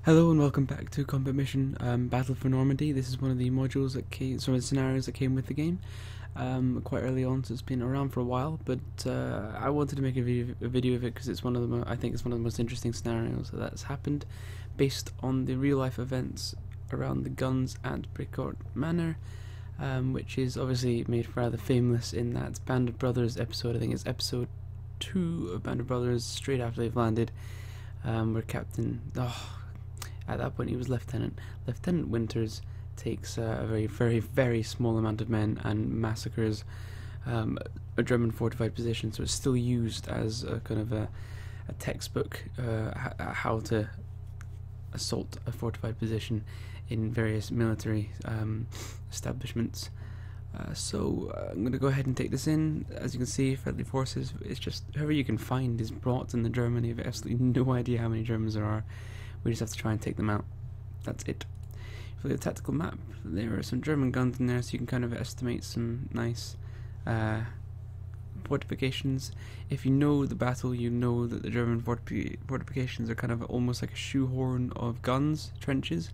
Hello and welcome back to Combat Mission Battle for Normandy. This is one of the modules that came, some of the scenarios that came with the game quite early on, so it's been around for a while. But I wanted to make a video of it because it's one of the I think it's one of the most interesting scenarios that's happened, based on the real life events around the guns at Brecourt Manor, which is obviously made rather famous in that Band of Brothers episode. I think it's episode 2 of Band of Brothers, straight after they've landed, where Captain. At that point he was Lieutenant. Lieutenant Winters takes a very small amount of men and massacres a German fortified position, so it's still used as a kind of a textbook how to assault a fortified position in various military establishments. So I'm going to go ahead and take this in. As you can see, friendly forces, it's just whoever you can find is brought in the Germany. I have absolutely no idea how many Germans there are. We just have to try and take them out. That's it. If you look at the tactical map, there are some German guns in there, so you can kind of estimate some nice fortifications. If you know the battle, you know that the German fortifications are kind of almost like a shoehorn of guns, trenches,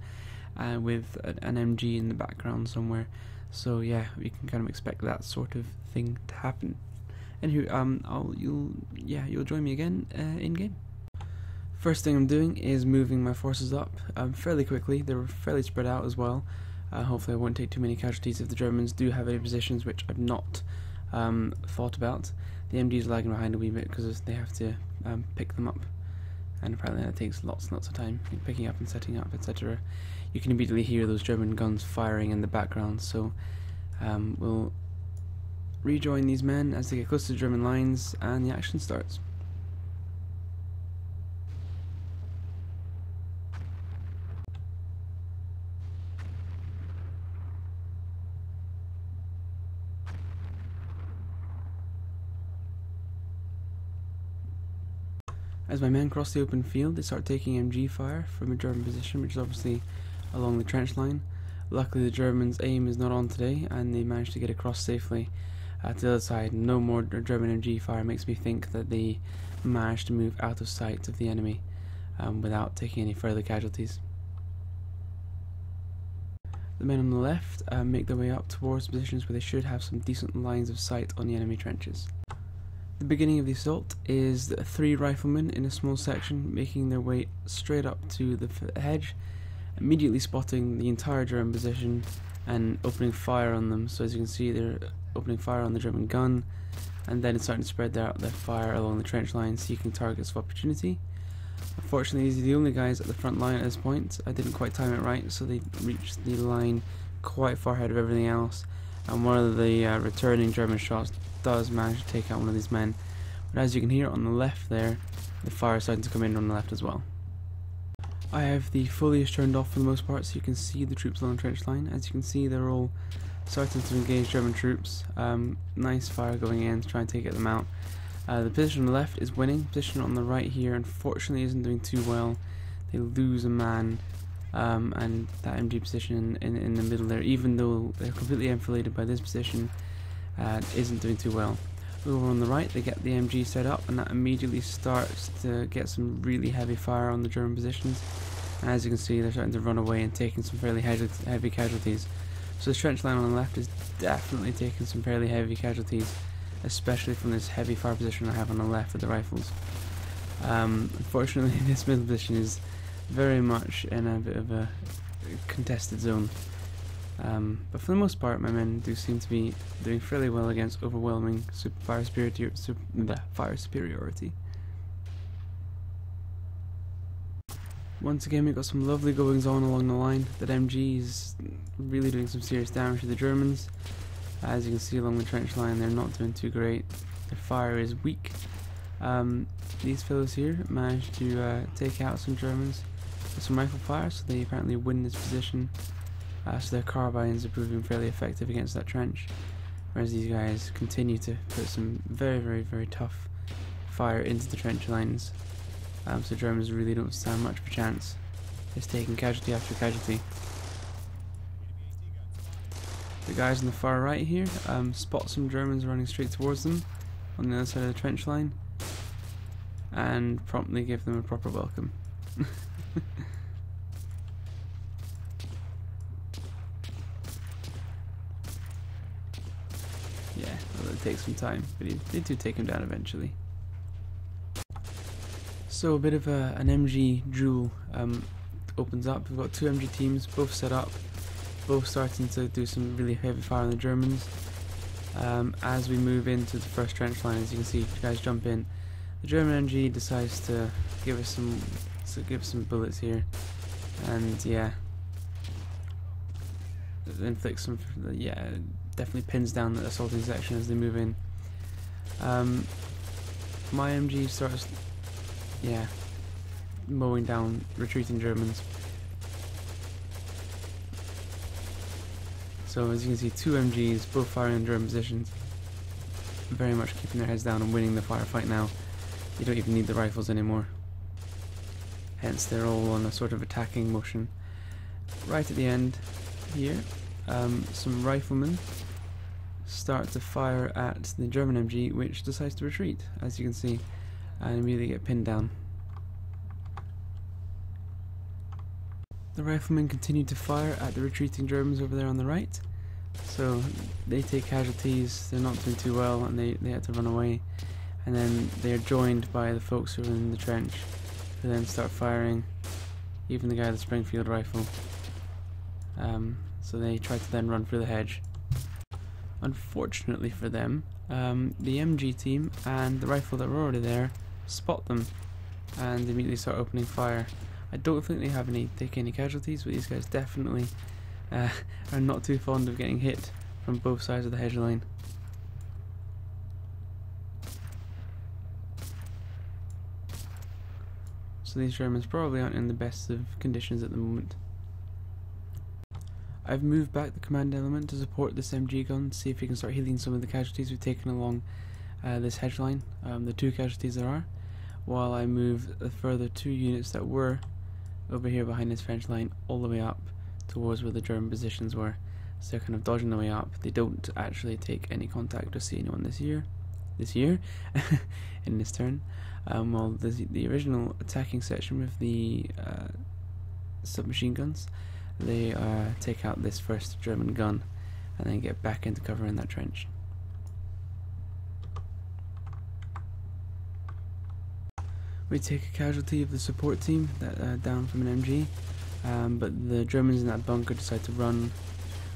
with an MG in the background somewhere. So yeah, we can kind of expect that sort of thing to happen. Anywho, you'll join me again in game. First thing I'm doing is moving my forces up fairly quickly. They're fairly spread out as well. Hopefully I won't take too many casualties if the Germans do have any positions, which I've not thought about. The MD is lagging behind a wee bit because they have to pick them up, and apparently that takes lots and lots of time, picking up and setting up, etc. You can immediately hear those German guns firing in the background, so we'll rejoin these men as they get close to the German lines and the action starts. As my men cross the open field, they start taking MG fire from a German position, which is obviously along the trench line. Luckily the Germans' aim is not on today, and they managed to get across safely to the other side. No more German MG fire makes me think that they managed to move out of sight of the enemy without taking any further casualties. The men on the left make their way up towards positions where they should have some decent lines of sight on the enemy trenches. The beginning of the assault is 3 riflemen in a small section making their way straight up to the hedge, immediately spotting the entire German position and opening fire on them. So as you can see, they're opening fire on the German gun, and then it's starting to spread their fire along the trench line, seeking targets of opportunity. Unfortunately, these are the only guys at the front line at this point. I didn't quite time it right, so they reached the line quite far ahead of everything else, and one of the returning German shots does manage to take out one of these men. But as you can hear on the left there, the fire is starting to come in on the left as well. I have the foliage turned off for the most part, so you can see the troops along the trench line. As you can see, they're all starting to engage German troops. Nice fire going in to try and take them out. The position on the left is winning. Position on the right here unfortunately isn't doing too well. They lose a man, and that MG position in the middle there, even though they're completely enfiladed by this position, isn't doing too well. Over on the right, they get the MG set up, and that immediately starts to get some really heavy fire on the German positions. And as you can see, they're starting to run away and taking some fairly heavy casualties. So the trench line on the left is definitely taking some fairly heavy casualties, especially from this heavy fire position I have on the left with the rifles. Unfortunately, this middle position is very much in a bit of a contested zone. But for the most part, my men do seem to be doing fairly well against overwhelming fire superiority. Once again, we've got some lovely goings on along the line. That MG is really doing some serious damage to the Germans. As you can see along the trench line, they're not doing too great. Their fire is weak. These fellows here managed to take out some Germans with some rifle fire, so they apparently win this position. So their carbines are proving fairly effective against that trench, whereas these guys continue to put some very tough fire into the trench lines. So Germans really don't stand much of a chance. It's taking casualty after casualty. The guys on the far right here spot some Germans running straight towards them on the other side of the trench line, and promptly give them a proper welcome. it takes some time, but they do take him down eventually. So a bit of an MG duel opens up. We've got two MG teams, both set up, both starting to do some really heavy fire on the Germans. As we move into the first trench line, as you can see, you guys jump in. The German MG decides to give us some bullets here, and yeah, inflicts some, definitely pins down the assaulting section as they move in. My MG starts, mowing down retreating Germans. So as you can see, two MGs, both firing in German positions, very much keeping their heads down and winning the firefight now. You don't even need the rifles anymore. Hence they're all on a sort of attacking motion. Right at the end here, some riflemen start to fire at the German MG, which decides to retreat, as you can see, and immediately get pinned down. The riflemen continue to fire at the retreating Germans over there on the right, so they take casualties. They're not doing too well, and they had to run away, and then they're joined by the folks who are in the trench, who then start firing, even the guy with the Springfield rifle. So they try to then run through the hedge. Unfortunately for them, the MG team and the rifle that were already there spot them and immediately start opening fire. I don't think they take any casualties, but these guys definitely are not too fond of getting hit from both sides of the hedge line. So these Germans probably aren't in the best of conditions at the moment. I've moved back the command element to support this MG gun, see if we can start healing some of the casualties we've taken along this hedge line, the two casualties there are, while I move a further two units that were over here behind this French line all the way up towards where the German positions were. So they're kind of dodging the way up. They don't actually take any contact or see anyone this year in this turn. While the original attacking section with the submachine guns, they take out this first German gun and then get back into cover in that trench. We take a casualty of the support team that down from an MG, but the Germans in that bunker decide to run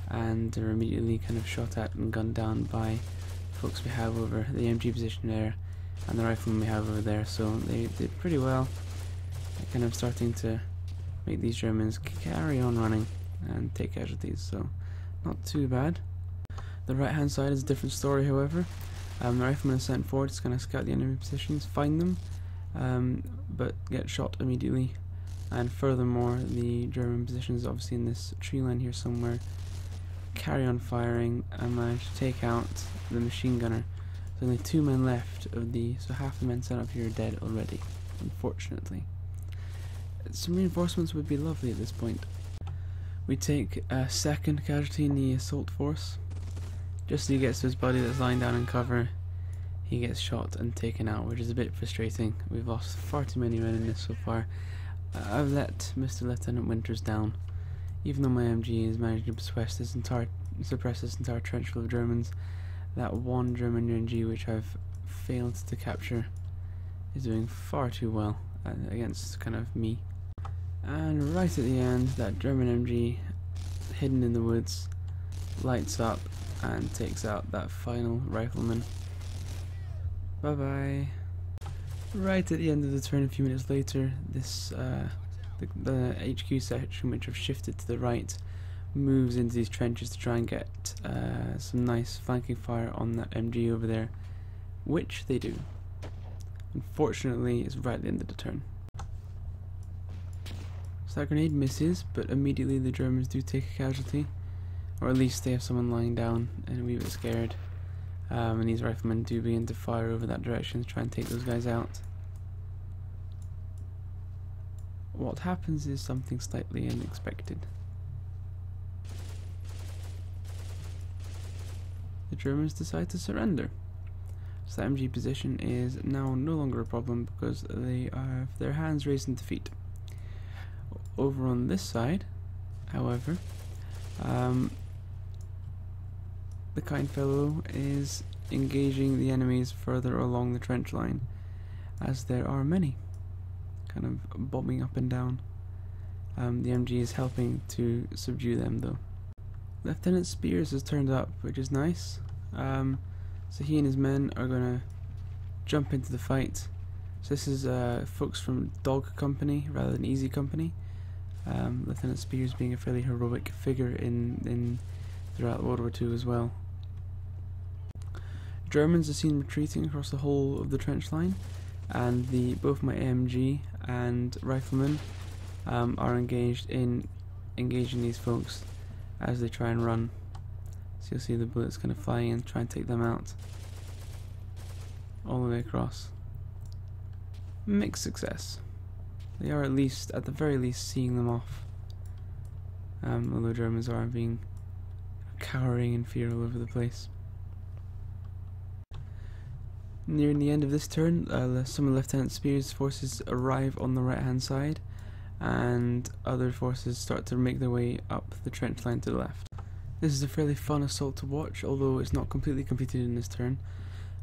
and are immediately kind of shot at and gunned down by folks we have over the MG position there and the riflemen we have over there. So they did pretty well at kind of starting to make these Germans carry on running and take casualties, so not too bad. The right hand side is a different story, however. The riflemen are sent forward to kind of scout the enemy positions, find them, but get shot immediately. And furthermore, the German positions, obviously in this tree line here somewhere, carry on firing and manage to take out the machine gunner. There's only two men left so half the men sent up here are dead already, unfortunately. Some reinforcements would be lovely at this point. We take a second casualty in the assault force. Just as he gets to his buddy that's lying down in cover, he gets shot and taken out, which is a bit frustrating. We've lost far too many men in this so far. I've let Mr. Lieutenant Winters down. Even though my MG has managed to suppress this entire trench full of Germans, that one German MG which I've failed to capture is doing far too well against kind of me. And right at the end, that German MG, hidden in the woods, lights up and takes out that final rifleman. Bye bye. Right at the end of the turn, a few minutes later, this the HQ section, which have shifted to the right, moves into these trenches to try and get some nice flanking fire on that MG over there, which they do. Unfortunately, it's right at the end of the turn. So that grenade misses, but immediately the Germans do take a casualty, or at least they have someone lying down and a wee bit scared. And these riflemen do begin to fire over that direction to try and take those guys out. What happens is something slightly unexpected. The Germans decide to surrender. So the MG position is now no longer a problem because they have their hands raised in defeat. Over on this side, however, the kind fellow is engaging the enemies further along the trench line, as there are many, kind of bobbing up and down. The MG is helping to subdue them though. Lieutenant Spears has turned up, which is nice. So he and his men are going to jump into the fight. So this is folks from Dog Company rather than Easy Company. Lieutenant Spears being a fairly heroic figure in throughout World War II as well. Germans are seen retreating across the whole of the trench line, and both my AMG and riflemen are engaged in engaging these folks as they try and run. So you'll see the bullets kind of flying in, try and take them out all the way across. Mixed success. They are at the very least, seeing them off. Although Germans are being cowering in fear all over the place. Nearing the end of this turn, some of Lieutenant Spears' forces arrive on the right hand side, and other forces start to make their way up the trench line to the left. This is a fairly fun assault to watch, although it's not completely completed in this turn.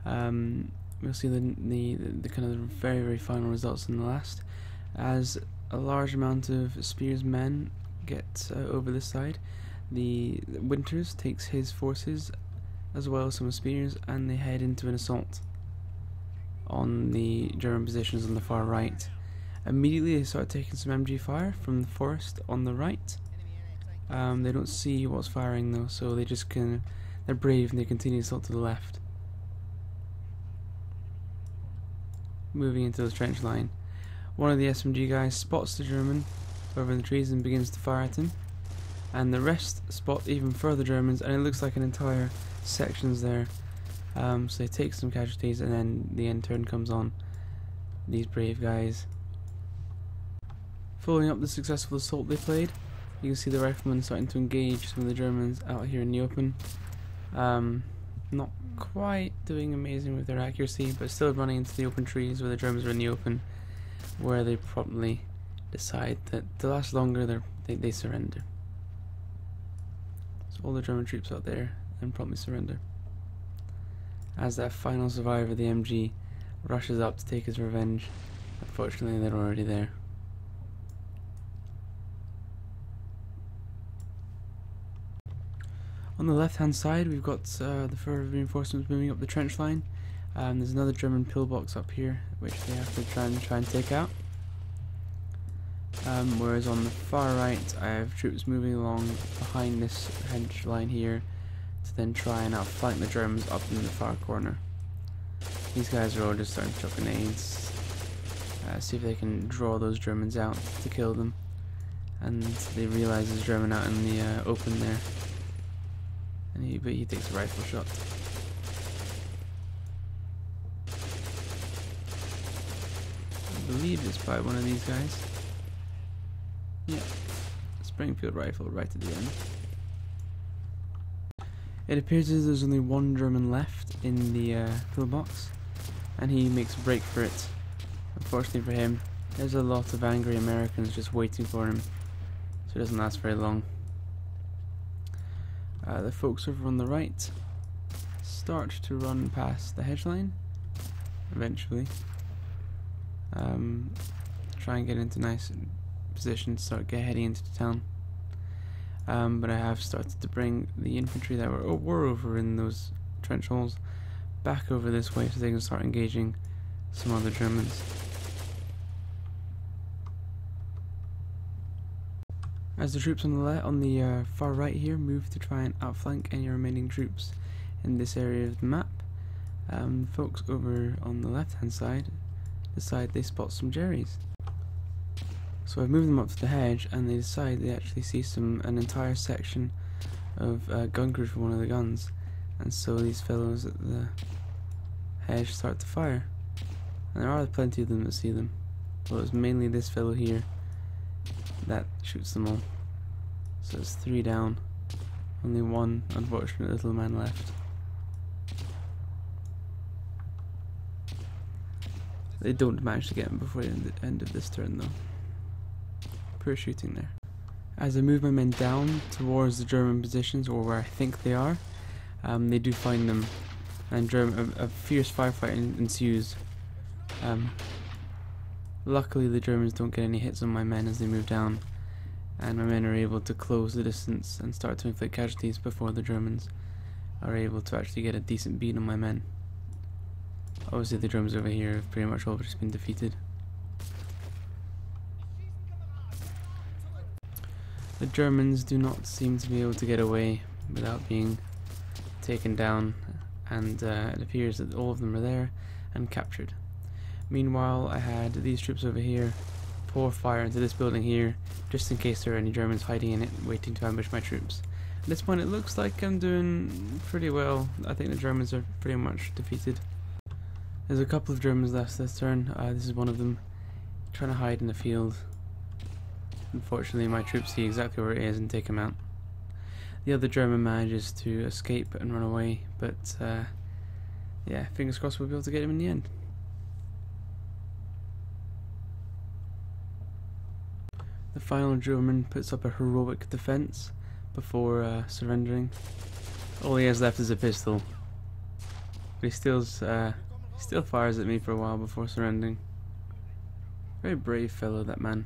We'll see the kind of very, very final results in the last, as a large amount of Spears' men get over this side. The Winters takes his forces as well as some of Spears, and they head into an assault on the German positions on the far right. Immediately they start taking some MG fire from the forest on the right. They don't see what's firing though, so they just they're brave and they continue to assault to the left. Moving into the trench line. One of the SMG guys spots the German over in the trees and begins to fire at him, and the rest spot even further Germans, and it looks like an entire section's there. So they take some casualties, and then the end turn comes on these brave guys. Following up the successful assault they played, you can see the riflemen starting to engage some of the Germans out here in the open. Not quite doing amazing with their accuracy, but still running into the open trees where the Germans are in the open, where they promptly decide that to last longer they surrender. So all the German troops out there then promptly surrender, as that final survivor, the MG, rushes up to take his revenge. Unfortunately, they're already there. On the left hand side, we've got the further reinforcements moving up the trench line. There's another German pillbox up here which they have to try and take out. Whereas on the far right, I have troops moving along behind this hedge line here to then try and outflank the Germans up in the far corner. These guys are all just starting to chuck grenades, see if they can draw those Germans out to kill them. And they realize there's a German out in the open there, and he takes a rifle shot. I believe it's by one of these guys. Yeah, Springfield rifle right at the end. It appears as there's only one German left in the pillbox, and he makes a break for it. Unfortunately for him, there's a lot of angry Americans just waiting for him, so it doesn't last very long. The folks over on the right start to run past the hedge line eventually. Try and get into nice position to start heading into the town. But I have started to bring the infantry that were over in those trench holes back over this way so they can start engaging some other Germans. As the troops on the far right here move to try and outflank any remaining troops in this area of the map, folks over on the left hand side decide they spot some Jerrys. So I've moved them up to the hedge, and they decide they actually see an entire section of gun crew from one of the guns, and so these fellows at the hedge start to fire. And there are plenty of them that see them, but it's mainly this fellow here that shoots them all. So it's 3 down, only one unfortunate little man left. They don't manage to get him before the end of this turn though. Poor shooting there. As I move my men down towards the German positions, or where I think they are, they do find them, and a fierce firefight ensues. Luckily the Germans don't get any hits on my men as they move down, and my men are able to close the distance and start to inflict casualties before the Germans are able to actually get a decent beat on my men. Obviously the Germans over here have pretty much all just been defeated. The Germans do not seem to be able to get away without being taken down, and it appears that all of them are there and captured. Meanwhile, I had these troops over here pour fire into this building here, just in case there are any Germans hiding in it, waiting to ambush my troops. At this point it looks like I'm doing pretty well. I think the Germans are pretty much defeated. There's a couple of Germans left this turn. This is one of them, trying to hide in the field. Unfortunately my troops see exactly where it is and take him out. The other German manages to escape and run away, but yeah, fingers crossed we'll be able to get him in the end. The final German puts up a heroic defense before surrendering. All he has left is a pistol, but he still fires at me for a while before surrendering. Very brave fellow, that man.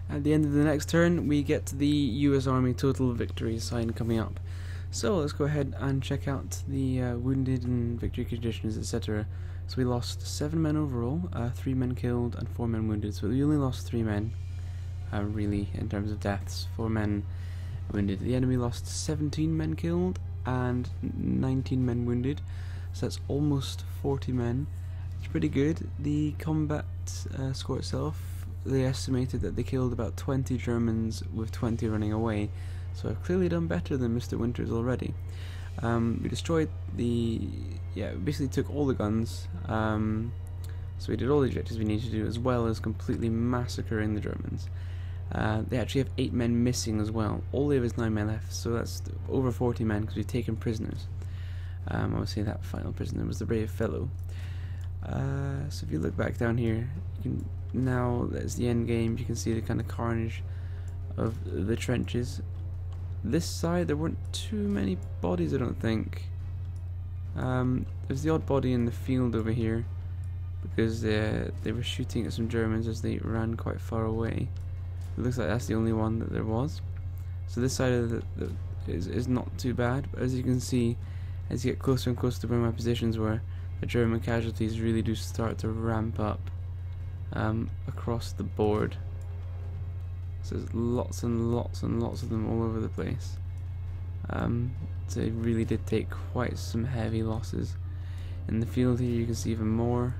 At the end of the next turn, we get the US Army total victory sign coming up. So let's go ahead and check out the wounded and victory conditions, etc. So we lost 7 men overall, 3 men killed and 4 men wounded. So we only lost 3 men, really, in terms of deaths. 4 men wounded. The enemy lost 17 men killed and 19 men wounded. So that's almost 40 men. It's pretty good. The combat score itself, they estimated that they killed about 20 Germans with 20 running away. So I've clearly done better than Mr. Winters already. We destroyed basically took all the guns. So we did all the objectives we needed to do, as well as completely massacring the Germans. They actually have 8 men missing as well. All they have is 9 men left, so that's over 40 men because we've taken prisoners. Obviously that final prisoner was the brave fellow. So if you look back down here, you can, now that's the end game, you can see the kind of carnage of the trenches. This side there weren't too many bodies, I don't think. There's the odd body in the field over here because they were shooting at some Germans as they ran quite far away. It looks like that's the only one that there was. So this side of is not too bad, but as you can see, as you get closer and closer to where my positions were, the German casualties really do start to ramp up across the board. So there's lots and lots and lots of them all over the place. So it really did take quite some heavy losses. In the field here you can see even more.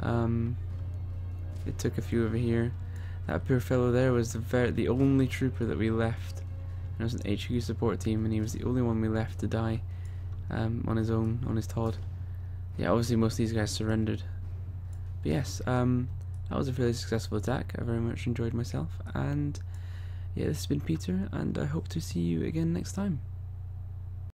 It took a few over here. That poor fellow there was the only trooper that we left. And it was an HQ support team, and he was the only one we left to die on his own, on his Todd. Yeah, obviously most of these guys surrendered. But yes, that was a fairly successful attack. I very much enjoyed myself, and yeah, this has been Peter, and I hope to see you again next time.